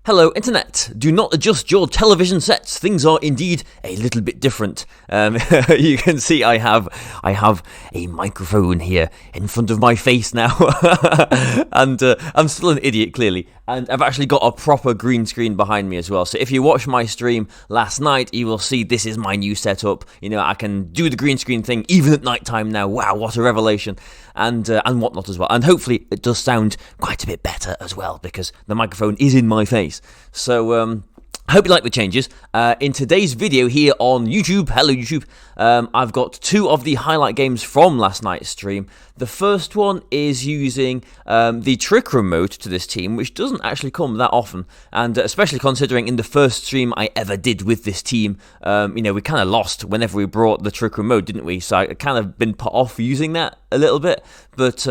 Hello, Internet. Do not adjust your television sets. Things are indeed a little bit different. You can see I have a microphone here in front of my face now, and I'm still an idiot, clearly. And I've actually got a proper green screen behind me as well. So if you watched my stream last night, you will see this is my new setup. You know, I can do the green screen thing even at night time now. Wow, what a revelation. And whatnot as well. And hopefully it does sound quite a bit better as well, because the microphone is in my face. So I hope you like the changes. In today's video here on YouTube, hello YouTube, I've got two of the highlight games from last night's stream. The first one is using the Trick Room mode to this team, which doesn't actually come that often, and especially considering in the first stream I ever did with this team, you know, we kind of lost whenever we brought the Trick Room mode, didn't we? So I kind of been put off using that a little bit, but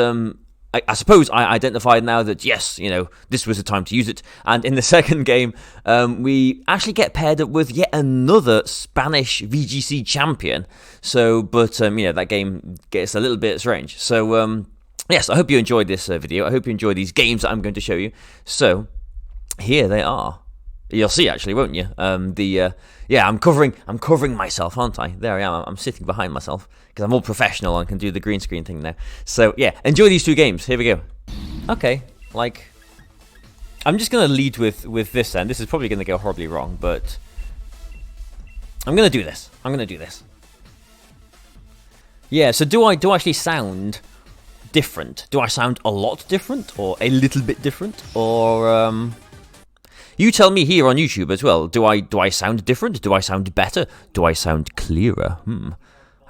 I suppose I identified now that, yes, you know, this was the time to use it. And in the second game, we actually get paired up with yet another Spanish VGC champion. So, but, you know, that game gets a little bit strange. So, yes, I hope you enjoyed this video. I hope you enjoyed these games that I'm going to show you. So, here they are. You'll see, actually, won't you? Yeah, I'm covering myself, aren't I? There I am. I'm sitting behind myself because I'm all professional and can do the green screen thing now. So yeah, enjoy these two games. Here we go. Okay, like, I'm just gonna lead with this then. This is probably gonna go horribly wrong, but I'm gonna do this. Yeah. So do I actually sound different? Do I sound a lot different, or a little bit different, or You tell me here on YouTube as well. Do I sound different? Do I sound better? Do I sound clearer?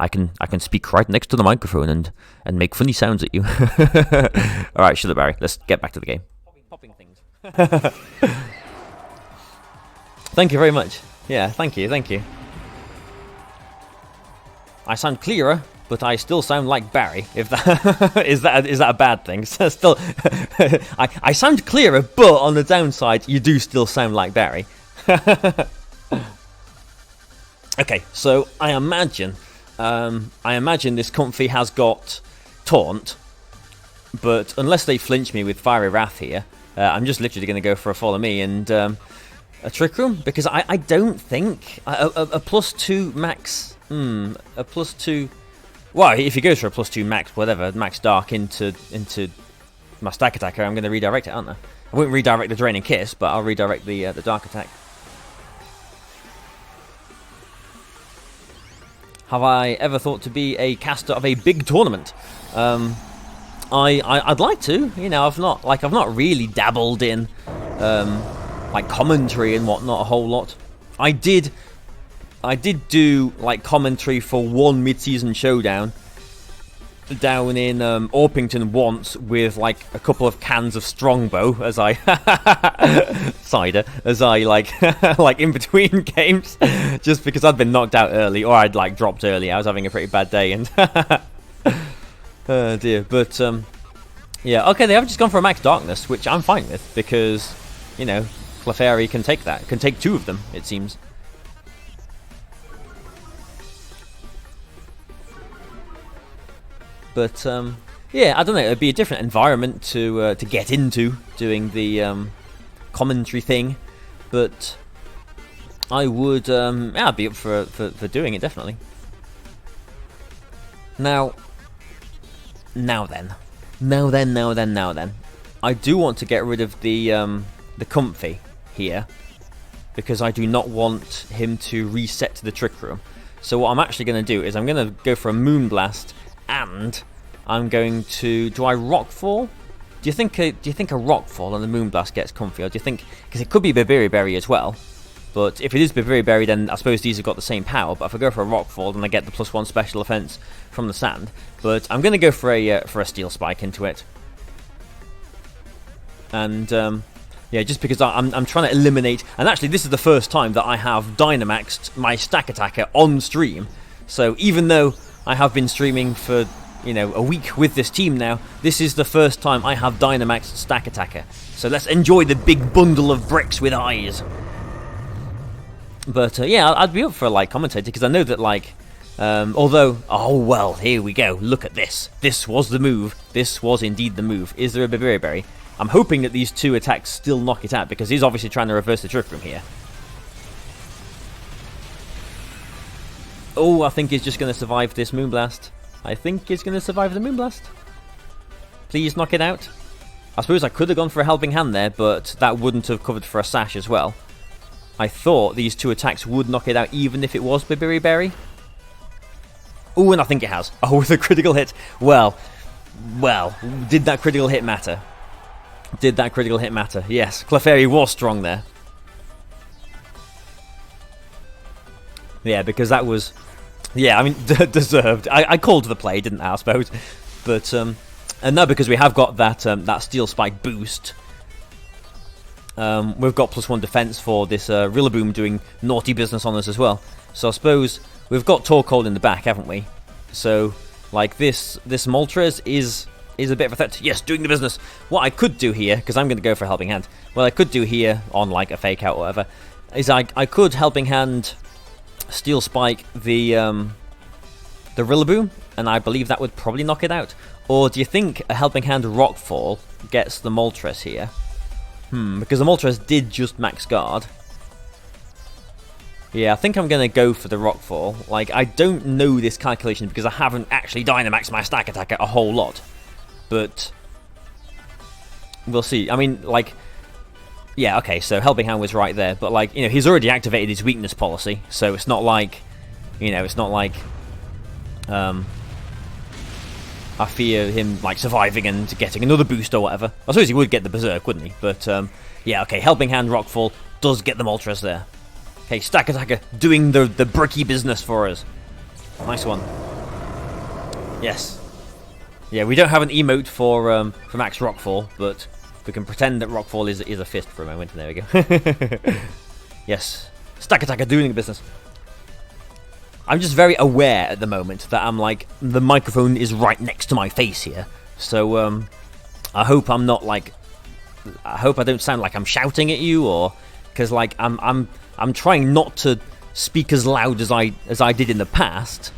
I can speak right next to the microphone and make funny sounds at you. All right, shut up, Barry. Let's get back to the game. Popping things. Thank you very much. Yeah, thank you. I sound clearer, but I still sound like Barry. If that is that a bad thing? Still, I sound clearer, but on the downside, you do still sound like Barry. Okay, so I imagine this comfy has got taunt, but unless they flinch me with Fiery Wrath here, I'm just literally going to go for a follow me and a Trick Room, because I don't think a +2 max. A +2. Well, if he goes for a +2 max, whatever, max dark into my stack attacker, I'm going to redirect it, aren't I? I won't redirect the Draining Kiss, but I'll redirect the dark attack. Have I ever thought to be a caster of a big tournament? I'd like to. You know, I've not really dabbled in like commentary and whatnot a whole lot. I did do like commentary for one mid-season showdown down in Orpington once with like a couple of cans of Strongbow as I cider as I like in between games, just because I'd been knocked out early or I'd like dropped early. I was having a pretty bad day and oh dear. But yeah, okay, they have just gone for a max darkness, which I'm fine with, because you know Clefairy can take that, can take two of them, it seems. But yeah, I don't know. It'd be a different environment to get into doing the commentary thing, but I would yeah, I'd be up for doing it, definitely. Now then, I do want to get rid of the comfy here, because I do not want him to reset to the Trick Room. So what I'm actually going to do is I'm going to go for a Moonblast. And I'm going to. Do I Rockfall? Do you think a Rockfall and the Moonblast gets comfy, or do you think, because it could be Babiri Berry as well? But if it is Babiri Berry, then I suppose these have got the same power. But if I go for a Rockfall, then I get the +1 special offense from the sand. But I'm going to go for a Steel Spike into it. And yeah, just because I'm trying to eliminate. And actually, this is the first time that I have Dynamaxed my stack attacker on stream. So even though I have been streaming for, you know, a week with this team now, this is the first time I have Dynamaxed stack attacker. So let's enjoy the big bundle of bricks with eyes. But yeah, I'd be up for a like commentator, because I know that like, although, oh well, here we go. Look at this. This was the move. This was indeed the move. Is there a Babiri Berry? I'm hoping that these 2 attacks still knock it out, because he's obviously trying to reverse the Trick Room here. Oh, I think he's just going to survive this Moonblast. I think he's going to survive the Moonblast. Please knock it out. I suppose I could have gone for a Helping Hand there, but that wouldn't have covered for a Sash as well. I thought these 2 attacks would knock it out even if it was Babiri Berry. Oh, and I think it has. Oh, with a critical hit. Well, did that critical hit matter? Did that critical hit matter? Yes, Clefairy was strong there. Yeah, because that was... Yeah, I mean, deserved. I called the play, didn't I suppose? But, and now because we have got that that Steel Spike boost, we've got +1 defense for this Rillaboom doing naughty business on us as well. So I suppose we've got Torkoal in the back, haven't we? So, like, this Moltres is a bit of a threat. Yes, doing the business. What I could do here, because I'm going to go for a Helping Hand, what I could do here, on, like, a Fake Out or whatever, is I could Helping Hand Steel Spike the Rillaboom, and I believe that would probably knock it out. Or do you think a Helping Hand Rockfall gets the Moltres here? Because the Moltres did just max guard. Yeah, I think I'm going to go for the Rockfall. Like, I don't know this calculation because I haven't actually Dynamaxed my Stack Attacker a whole lot. But we'll see. I mean, like... Yeah, okay, so Helping Hand was right there, but, like, you know, he's already activated his weakness policy, so it's not like, you know, it's not like, I fear him, like, surviving and getting another boost or whatever. I suppose he would get the Berserk, wouldn't he? But, yeah, okay, Helping Hand Rockfall does get the Moltres there. Okay, Stack Attacker doing the bricky business for us. Nice one. Yes. Yeah, we don't have an emote for Max Rockfall, but... we can pretend that Rockfall is a fist for a moment. There we go. Yes. Stack Attacker doing the business. I'm just very aware at the moment that I'm like, the microphone is right next to my face here. So, I hope I'm not like... I hope I don't sound like I'm shouting at you, or... because, like, I'm trying not to speak as loud as I did in the past.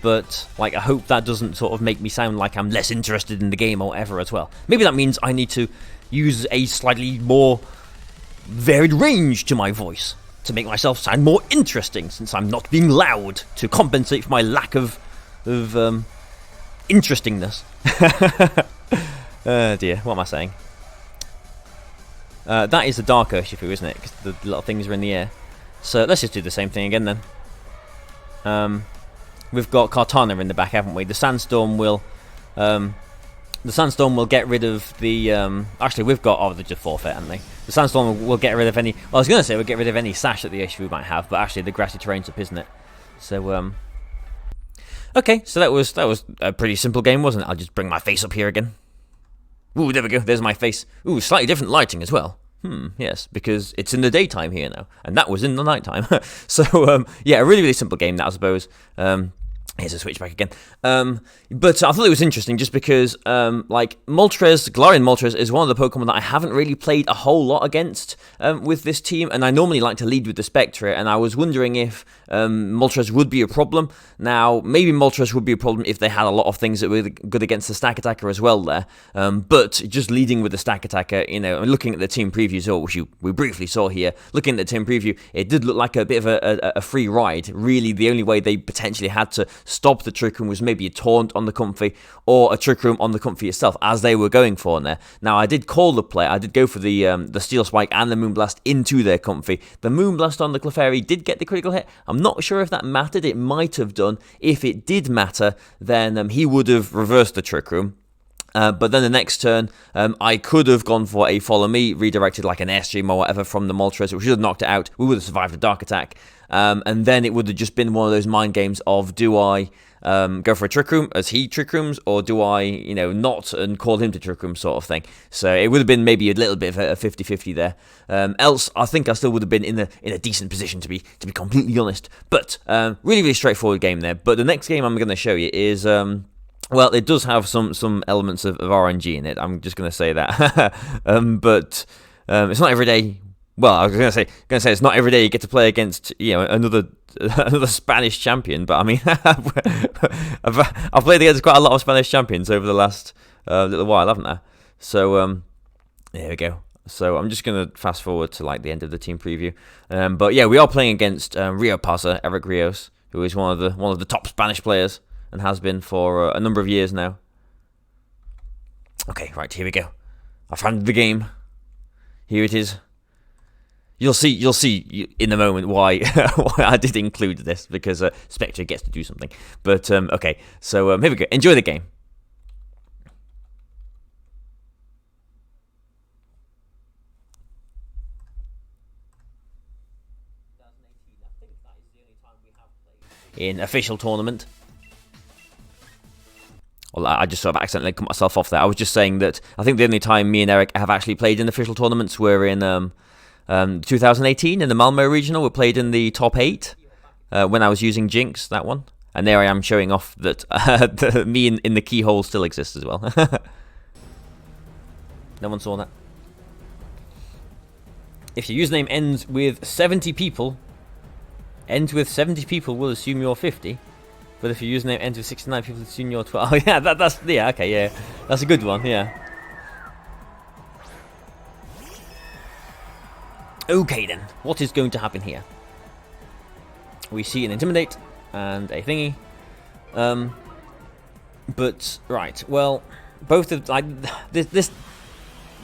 But, like, I hope that doesn't sort of make me sound like I'm less interested in the game or whatever as well. Maybe that means I need to use a slightly more varied range to my voice to make myself sound more interesting, since I'm not being loud to compensate for my lack of interestingness. Oh dear, what am I saying? That is the Dark Urshifu, isn't it? Because the little things are in the air. So let's just do the same thing again then. We've got Kartana in the back, haven't we? The Sandstorm will get rid of the... actually, we've got... oh, they just forfeit, haven't they? The Sandstorm will get rid of any... well, I was going to say we'll get rid of any Sash that the Urshifu might have, but actually the grassy terrain's up, isn't it? So, okay, so that was a pretty simple game, wasn't it? I'll just bring my face up here again. Ooh, there we go. There's my face. Ooh, slightly different lighting as well. Yes, because it's in the daytime here now, and that was in the nighttime. So, yeah, a really, really simple game, that, I suppose. Here's a switch back again. But I thought it was interesting just because, like, Moltres, Galarian Moltres, is one of the Pokemon that I haven't really played a whole lot against with this team, and I normally like to lead with the Spectre, and I was wondering if Moltres would be a problem. Now, maybe Moltres would be a problem if they had a lot of things that were good against the Stack Attacker as well there, but just leading with the Stack Attacker, you know, and looking at the team previews, which we briefly saw here, looking at the team preview, it did look like a bit of a free ride. Really, the only way they potentially had to stop the Trick Room was maybe a Taunt on the Comfy, or a Trick Room on the Comfy itself, as they were going for in there. Now, I did call the play, I did go for the Steel Spike and the Moonblast into their Comfy. The Moonblast on the Clefairy did get the critical hit. I'm not sure if that mattered, it might have done. If it did matter, then he would have reversed the Trick Room. But then the next turn, I could have gone for a Follow Me, redirected like an Airstream or whatever from the Moltres, which would have knocked it out. We would have survived a Dark Attack. And then it would have just been one of those mind games of, do I go for a Trick Room as he Trick Rooms, or do I, you know, not and call him to Trick Room sort of thing. So it would have been maybe a little bit of a 50-50 there. Else, I think I still would have been in a decent position, to be completely honest. But really, really straightforward game there. But the next game I'm going to show you is... well, it does have some elements of RNG in it. I'm just going to say that. But it's not every day. Well, I was going to say it's not every day you get to play against, you know, another Spanish champion. But I mean, I've played against quite a lot of Spanish champions over the last little while, haven't I? So There we go. So I'm just going to fast forward to like the end of the team preview. But yeah, we are playing against Rio Pasa, Eric Rios, who is one of the top Spanish players and has been for a number of years now. Okay, right, here we go. I found the game. Here it is. You'll see in a moment why why I did include this, because Spectre gets to do something. But okay, so here we go. Enjoy the game. In official tournament. Well, I just sort of accidentally cut myself off there. I was just saying that I think the only time me and Eric have actually played in official tournaments were in 2018 in the Malmo regional. We played in the top 8 when I was using Jinx, that one. And there I am showing off that me in the keyhole still exists as well. No one saw that. If your username ends with 70 people, we'll assume you're 50. But if your username ends with 69 people, we'll assume you're 12. Oh yeah, that's yeah, okay, yeah. That's a good one, yeah. Okay then, what is going to happen here? We see an Intimidate and a thingy. But right, well, both of like this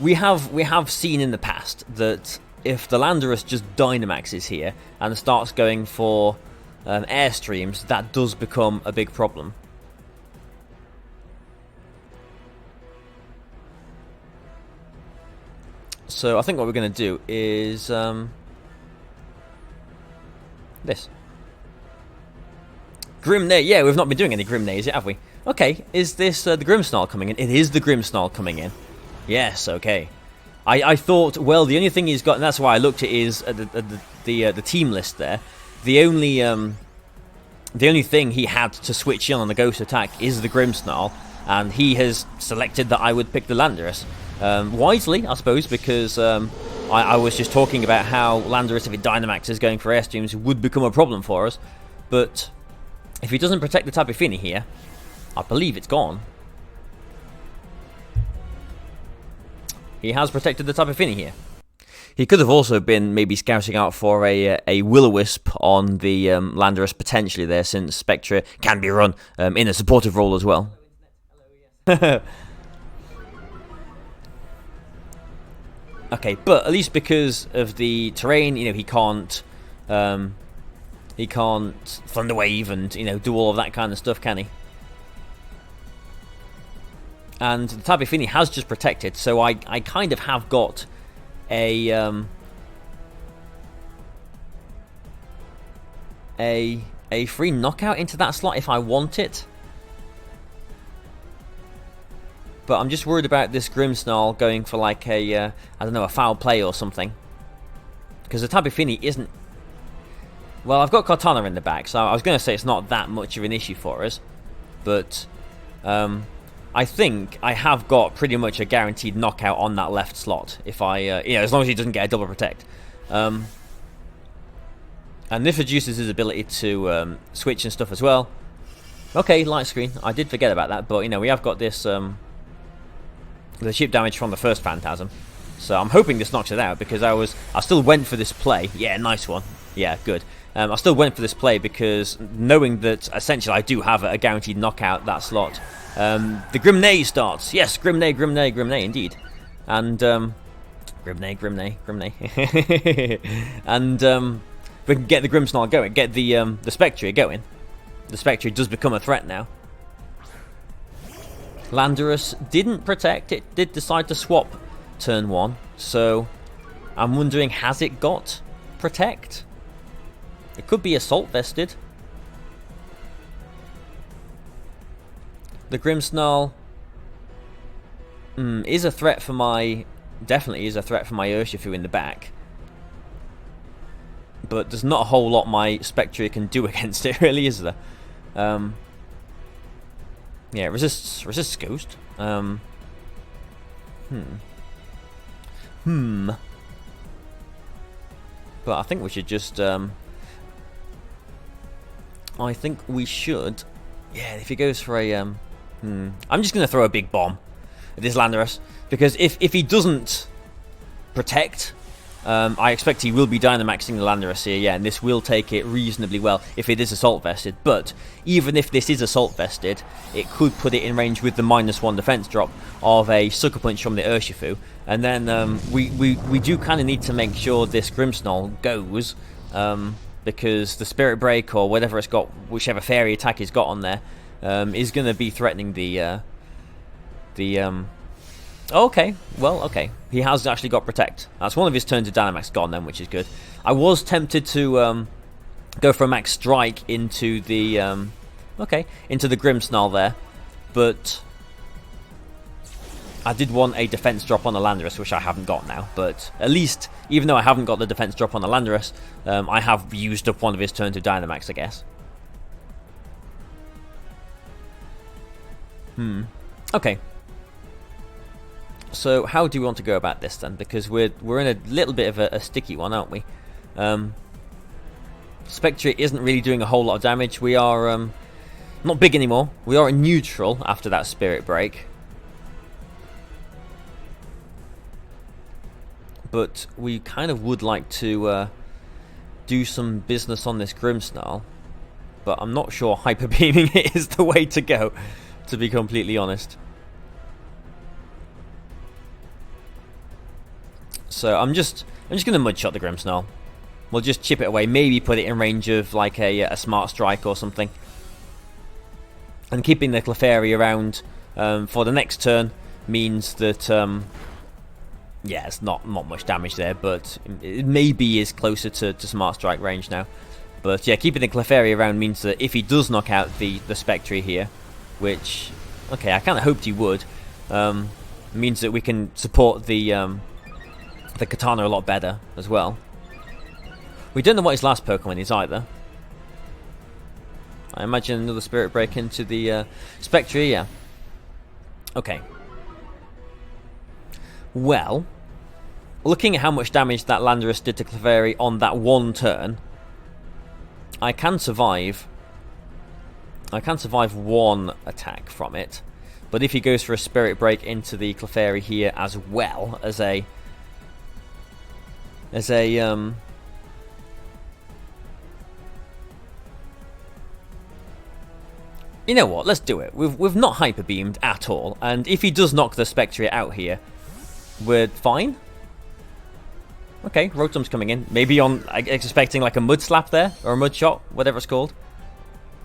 we have seen in the past that if the Landorus just Dynamaxes here and starts going for airstreams, that does become a big problem. So I think what we're going to do is this. Grimnay. Yeah, we've not been doing any Grimnays yet, have we? Okay, is this the Grimmsnarl coming in? It is the Grimmsnarl coming in. Yes, okay. I thought, well, the only thing he's got, and that's why I looked at is the team list there. The only thing he had to switch in on the Ghost attack is the Grimmsnarl, and he has selected that I would pick the Landorus. Wisely, I suppose, because I was just talking about how Landorus, if it Dynamaxes going for airstreams, would become a problem for us. But if he doesn't protect the Tapu Fini here, I believe it's gone. He has protected the Tapu Fini here. He could have also been maybe scouting out for a Will-O-Wisp on the Landorus potentially there, since Spectre can be run in a supportive role as well. Okay, but at least because of the terrain, you know, he can't Thunder Wave and, you know, do all of that kind of stuff, can he? And the Tapu Fini has just protected, so I kind of have got a free knockout into that slot if I want it. But I'm just worried about this Grimmsnarl going for like a I don't know, a foul play or something, because the Tapu Fini isn't. Well, I've got Cortana in the back, so I was going to say it's not that much of an issue for us, but I think I have got pretty much a guaranteed knockout on that left slot if I, you know, as long as he doesn't get a double protect. And this reduces his ability to switch and stuff as well. Okay, light screen. I did forget about that, but you know, we have got this the chip damage from the first Phantasm, so I'm hoping this knocks it out, because I still went for this play. Yeah, nice one. Yeah, good. I still went for this play because knowing that essentially I do have a guaranteed knockout that slot. The Grimnay starts. Yes, Grimnay, indeed. And Grimnay. And we can get the Grimmsnarl going, get the Spectre going. The Spectre does become a threat now. Landorus didn't protect. It did decide to swap turn 1. So I'm wondering, has it got protect? It could be assault vested. The Grimmsnarl is a threat for my... Definitely is a threat for my Urshifu in the back. But there's not a whole lot my Spectre can do against it, really, is there? Yeah, resists Ghost. But I think we should just... I think we should... Yeah, if he goes for a... I'm just going to throw a big bomb at this Landorus, because if he doesn't protect. I expect he will be Dynamaxing the Landorus here, yeah, and this will take it reasonably well if it is Assault Vested. But even if this is Assault Vested, it could put it in range with the -1 defense drop of a Sucker Punch from the Urshifu. And then we do kind of need to make sure this Grimmsnarl goes, because the Spirit Break or whatever it's got, whichever fairy attack it's got on there, is going to be threatening the okay, well, okay. He has actually got Protect. That's one of his turns of Dynamax gone then, which is good. I was tempted to go for a Max Strike into the into the Grimmsnarl there, but I did want a defense drop on the Landorus, which I haven't got now. But at least, even though I haven't got the defense drop on the Landorus, I have used up one of his turns of Dynamax, I guess. Okay. So how do we want to go about this then? Because we're in a little bit of a sticky one, aren't we? Spectre isn't really doing a whole lot of damage. We are not big anymore. We are in neutral after that Spirit Break. But we kind of would like to do some business on this Grimmsnarl. But I'm not sure Hyper Beaming it is the way to go, to be completely honest. So I'm just going to Mud Shot the Grimmsnarl. We'll just chip it away, maybe put it in range of like a Smart Strike or something. And keeping the Clefairy around for the next turn means that, yeah, it's not much damage there, but it maybe is closer to Smart Strike range now. But yeah, keeping the Clefairy around means that if he does knock out the Spectre here, which, okay, I kind of hoped he would, means that we can support the Katana a lot better as well. We don't know what his last Pokemon is either. I imagine another Spirit Break into the Spectre, yeah. Okay. Well, looking at how much damage that Landorus did to Clefairy on that one turn, I can survive one attack from it. But if he goes for a Spirit Break into the Clefairy here as well as a you know what, let's do it. We've not Hyper Beamed at all, and if he does knock the Spectre out here, we're fine. Okay, Rotom's coming in. Maybe on expecting like a Mud Slap there, or a Mud Shot, whatever it's called.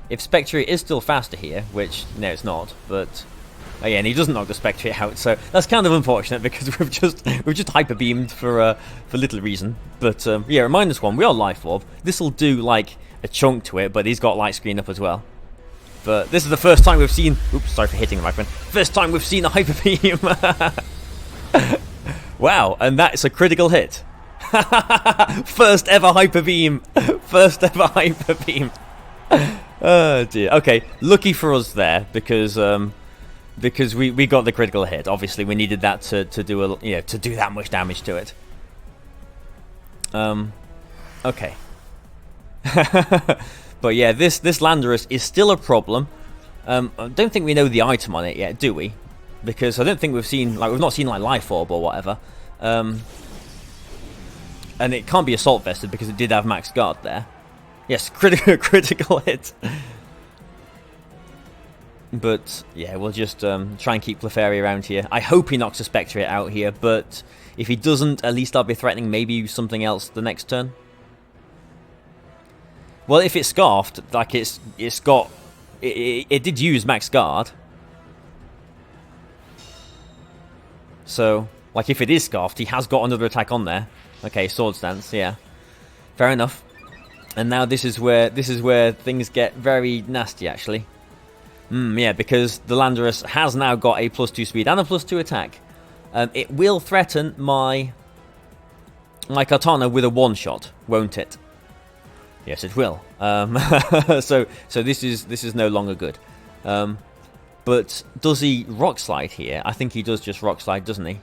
If Spectre is still faster here, which no it's not, but oh yeah, and he doesn't knock the Spectre out, so that's kind of unfortunate because we've just Hyper Beamed for little reason. But yeah, a -1. We are Life Orb. This will do like a chunk to it, but he's got Light Screen up as well. But this is the first time we've seen. Oops, sorry for hitting the microphone. First time we've seen a Hyper Beam. Wow, and that's a critical hit. First ever Hyper Beam. First ever Hyper Beam. Oh dear. Okay, lucky for us there because we got the critical hit. Obviously, we needed that to do to do that much damage to it. Okay. But yeah, this Landorus is still a problem. I don't think we know the item on it yet, do we? Because I don't think we've not seen like Life Orb or whatever. And it can't be Assault Vested because it did have Max Guard there. Yes, critical hit. But yeah, we'll just try and keep Clefairy around here. I hope he knocks a Spectre out here, but if he doesn't, at least I'll be threatening maybe something else the next turn. Well, if it's Scarfed, like it did use Max Guard. So, like if it is Scarfed, he has got another attack on there. Okay, Sword Stance, yeah. Fair enough. And now this is where things get very nasty actually. Yeah, because the Landorus has now got a +2 speed and a +2 attack. It will threaten my Katana with a one-shot, won't it? Yes, it will. So this is no longer good. But does he Rock Slide here? I think he does just Rock Slide, doesn't he?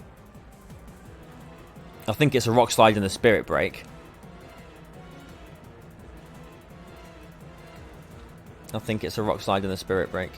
I think it's a Rock Slide and a Spirit Break. I think it's a Rock Slide and a Spirit Break.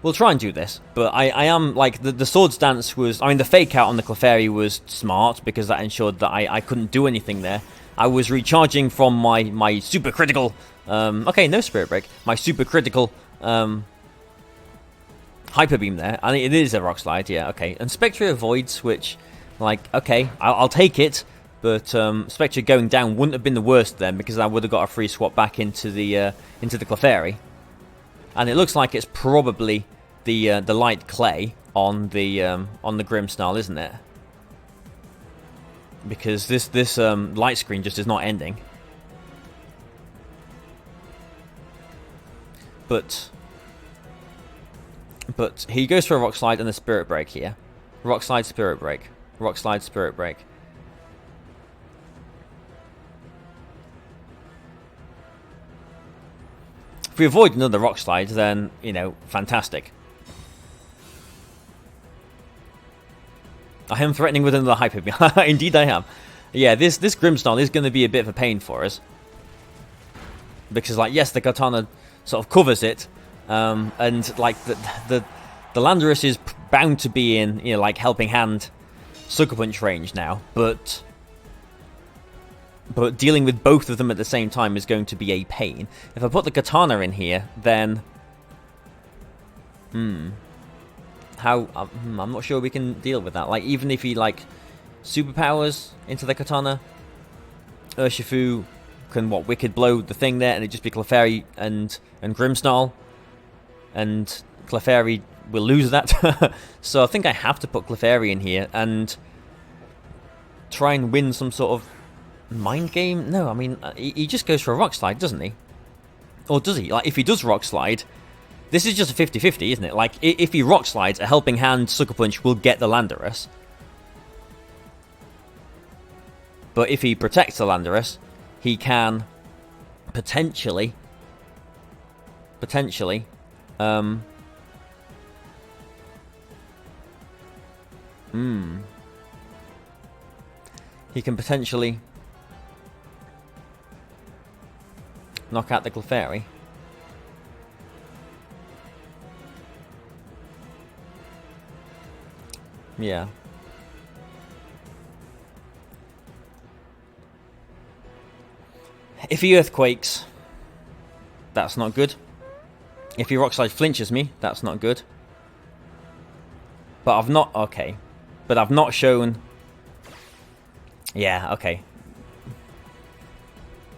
we'll try and do this. But I am, like, the Swords Dance was... I mean, the fake out on the Clefairy was smart, because that ensured that I couldn't do anything there. I was recharging from my super critical... okay, no Spirit Break. My super critical... Hyper Beam there, and it is a Rock Slide, yeah, okay. And Spectre avoids, which, like, okay, I'll take it, but Spectre going down wouldn't have been the worst then, because I would have got a free swap back into the Clefairy. And it looks like it's probably the light clay on the Grimmsnarl, isn't it? Because this light screen just is not ending. But he goes for a Rock Slide and a Spirit Break here. Rock Slide, Spirit Break. Rock Slide, Spirit Break. If we avoid another Rock Slide, then, you know, fantastic. I am threatening with another Hyper Beam. Indeed I am. Yeah, this Grimmsnarl is going to be a bit of a pain for us. Because, like, yes, the Katana sort of covers it. And like the Landorus is bound to be in, you know, like, Helping Hand Sucker Punch range now, but dealing with both of them at the same time is going to be a pain. If I put the Katana in here, then I'm not sure we can deal with that. Like, even if he, like, superpowers into the Katana, Urshifu can Wicked Blow the thing there, and it just be Clefairy and Grimmsnarl. And Clefairy will lose that. So I think I have to put Clefairy in here and try and win some sort of mind game. No, I mean, he just goes for a Rock Slide, doesn't he? Or does he? Like, if he does Rock Slide, this is just a 50-50, isn't it? Like, if he Rock Slides, a Helping Hand Sucker Punch will get the Landorus. But if he protects the Landorus, he can potentially... he can potentially knock out the Clefairy. Yeah. If he Earthquakes, that's not good. If he Rock Slide flinches me, that's not good. But I've not... Okay. But I've not shown... Yeah, okay.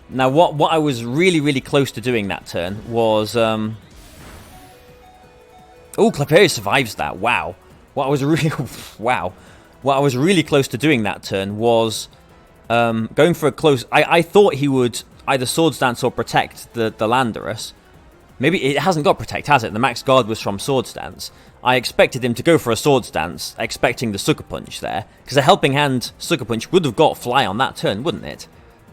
Now, what I was really, really close to doing that turn was... Oh, Clefairy survives that. Wow. What I was really... wow. What I was really close to doing that turn was... going for a close... I thought he would either Swords Dance or Protect the Landorus. Maybe it hasn't got Protect, has it? The max guard was from Swords Dance. I expected him to go for a Swords Dance, expecting the Sucker Punch there. Because a Helping Hand Sucker Punch would have got Fly on that turn, wouldn't it?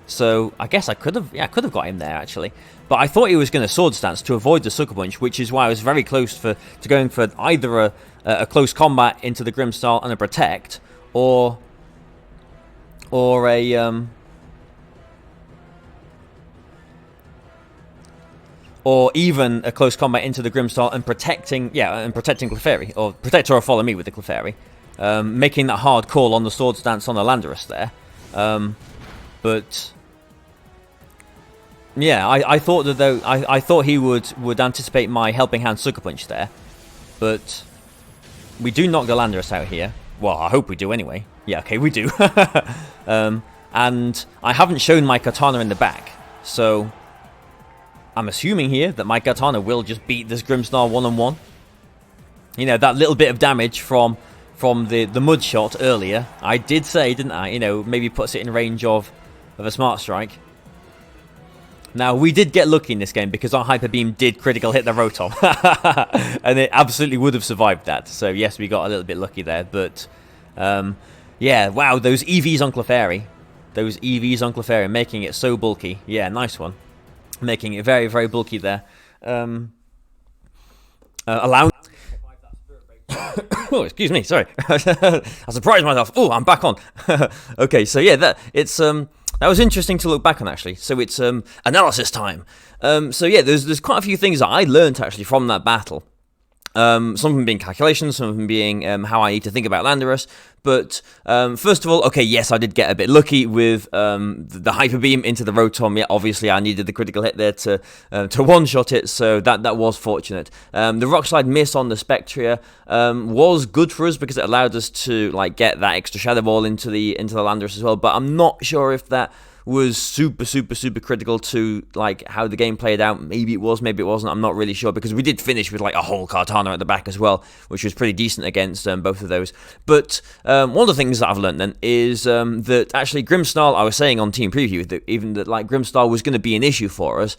So, I guess I could have got him there, actually. But I thought he was going to Swords Dance to avoid the Sucker Punch, which is why I was very close to going for either a close combat into the Grimmsnarl and a Protect, or a... or even a close combat into the Grimmsnarl and protecting Clefairy, or protect or follow me with the Clefairy, making that hard call on the Swords Dance on the Landorus there. But yeah, I thought that though I thought he would anticipate my Helping Hand Sucker Punch there, but we do knock the Landorus out here. Well, I hope we do anyway. Yeah, okay, we do. And I haven't shown my Katana in the back, so. I'm assuming here that my Katana will just beat this Grimmsnarl one-on-one. You know, that little bit of damage from the mud shot earlier, I did say, didn't I? You know, maybe puts it in range of a Smart Strike. Now, we did get lucky in this game because our Hyper Beam did critical hit the Rotom. And it absolutely would have survived that. So, yes, we got a little bit lucky there. But, yeah, wow, those EVs on Clefairy. Those EVs on Clefairy, making it so bulky. Yeah, nice one. Making it very, very bulky there. Allowing... oh, excuse me, sorry. I surprised myself. Oh, I'm back on. Okay, so yeah, that was interesting to look back on, actually. So it's analysis time. So yeah, there's quite a few things that I learned, actually, from that battle. Some of them being calculations, some of them being how I need to think about Landorus. But first of all, okay, yes, I did get a bit lucky with the Hyper Beam into the Rotom. Yeah, obviously I needed the critical hit there to one-shot it, so that was fortunate. The Rock Slide miss on the Spectria was good for us because it allowed us to like get that extra Shadow Ball into the Landorus as well. But I'm not sure if that was super critical to like how the game played out. Maybe it was, maybe it wasn't. I'm not really sure because we did finish with like a whole Kartana at the back as well, which was pretty decent against both of those. But one of the things that I've learned then is that actually Grimmsnarl, I was saying on Team Preview that even that like Grimmsnarl was going to be an issue for us.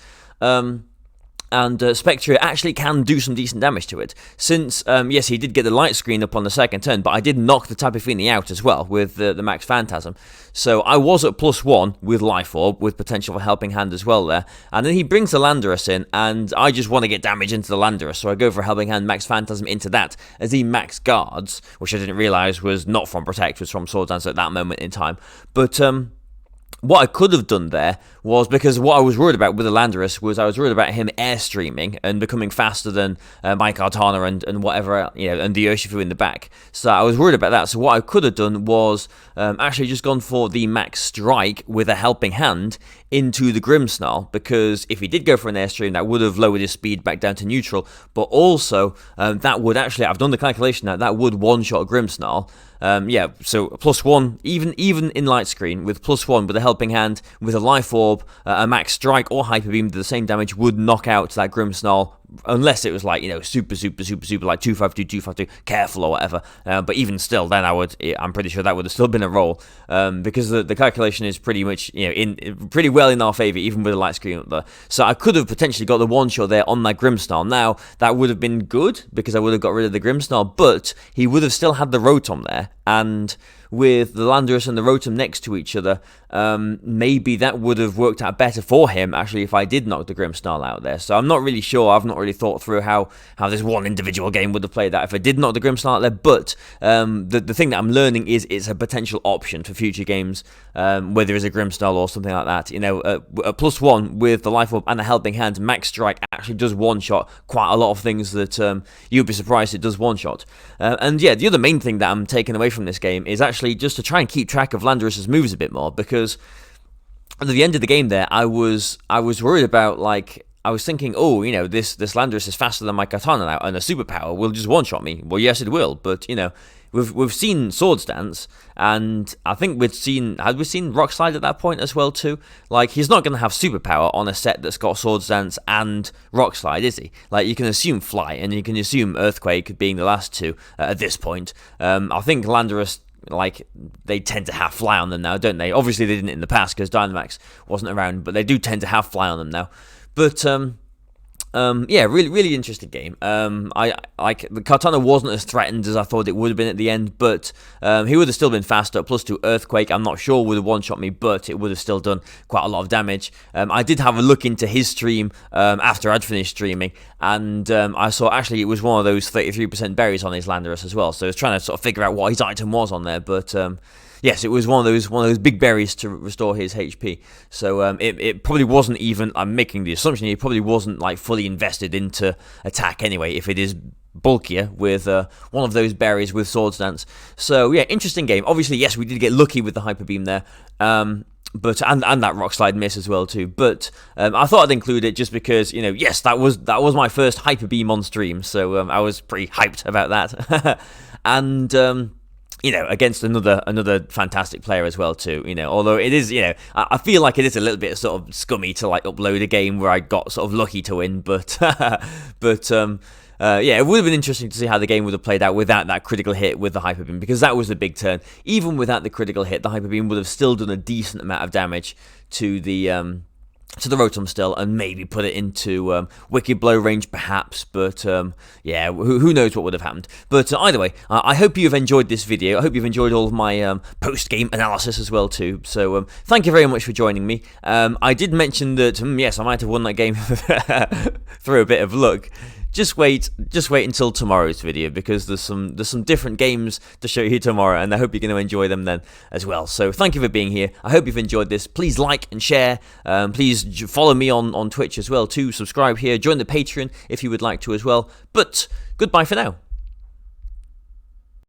And Spectre actually can do some decent damage to it. Since, yes, he did get the light screen up on the second turn, but I did knock the Tapu Fini out as well with the Max Phantasm. So I was at +1 with Life Orb, with potential for Helping Hand as well there. And then he brings the Landorus in, and I just want to get damage into the Landorus, so I go for Helping Hand, Max Phantasm into that, as he max guards, which I didn't realise was not from Protect, was from Sword Dance at that moment in time. But, what I could have done there was, because what I was worried about with the Landorus was I was worried about him airstreaming and becoming faster than my Kartana and whatever, you know, and the Urshifu in the back. So I was worried about that. So what I could have done was actually just gone for the Max Strike with a Helping Hand into the Grimmsnarl, because if he did go for an airstream, that would have lowered his speed back down to neutral, but also that would actually, I've done the calculation now, that would one-shot Grimmsnarl. Yeah, so +1, even in light screen, with +1 with a Helping Hand, with a Life Orb, a Max Strike or Hyper Beam to the same damage would knock out that Grimmsnarl, unless it was like, you know, super like 252, careful or whatever. But even still, then I'm pretty sure that would have still been a roll, because the calculation is pretty much, you know, pretty well in our favour, even with a light screen up there. So I could have potentially got the one-shot there on that Grimmsnarl. Now, that would have been good, because I would have got rid of the Grimmsnarl, but he would have still had the Rotom there, and with the Landorus and the Rotom next to each other, maybe that would have worked out better for him, actually, if I did knock the Grimmsnarl out there. So I'm not really sure. I've not really thought through how this one individual game would have played out if I did knock the Grimmsnarl out there, but the thing that I'm learning is it's a potential option for future games, where there is a Grimmsnarl or something like that. You know, a +1 with the Life Orb and a Helping Hand, Max Strike actually does one-shot quite a lot of things that you'd be surprised it does one-shot. And yeah, the other main thing that I'm taking away from this game is actually just to try and keep track of Landorus's moves a bit more, because at the end of the game there, I was worried about, like, I was thinking, oh, you know, this Landorus is faster than my Katana now, and a superpower will just one-shot me. Well, yes, it will, but, you know, we've seen Swords Dance, and I think had we seen Rock Slide at that point as well too? Like, he's not going to have superpower on a set that's got Swords Dance and Rock Slide, is he? Like, you can assume Fly, and you can assume Earthquake being the last two at this point. I think Landorus, like, they tend to have Fly on them now, don't they? Obviously, they didn't in the past because Dynamax wasn't around, but they do tend to have Fly on them now. But, yeah, really interesting game. I like the Kartana wasn't as threatened as I thought it would have been at the end, but he would have still been faster. +2 Earthquake, I'm not sure would have one-shot me, but it would have still done quite a lot of damage. I did have a look into his stream after I'd finished streaming, and I saw actually it was one of those 33% berries on his Landorus as well. So I was trying to sort of figure out what his item was on there, but yes, it was one of those big berries to restore his HP. So it probably wasn't even, I'm making the assumption, he probably wasn't like fully invested into attack anyway, if it is bulkier with one of those berries with Swords Dance. So yeah, interesting game. Obviously, yes, we did get lucky with the Hyper Beam there. But and that Rock Slide miss as well too. But I thought I'd include it just because, you know, yes, that was my first Hyper Beam on stream, so I was pretty hyped about that. And you know, against another fantastic player as well too, you know, although it is, you know, I feel like it is a little bit sort of scummy to like upload a game where I got sort of lucky to win, but yeah, it would have been interesting to see how the game would have played out without that critical hit with the Hyper Beam, because that was the big turn. Even without the critical hit, the Hyper Beam would have still done a decent amount of damage to the Rotom still, and maybe put it into Wicked Blow range perhaps, but yeah, who knows what would have happened. But either way, I hope you've enjoyed this video. I hope you've enjoyed all of my post-game analysis as well too. So thank you very much for joining me. I did mention that, yes, I might have won that game through a bit of luck, just wait until tomorrow's video, because there's some different games to show you tomorrow, and I hope you're going to enjoy them then as well. So thank you for being here. I hope you've enjoyed this. Please like and share. Please follow me on Twitch as well too. Subscribe here. Join the Patreon if you would like to as well. But goodbye for now.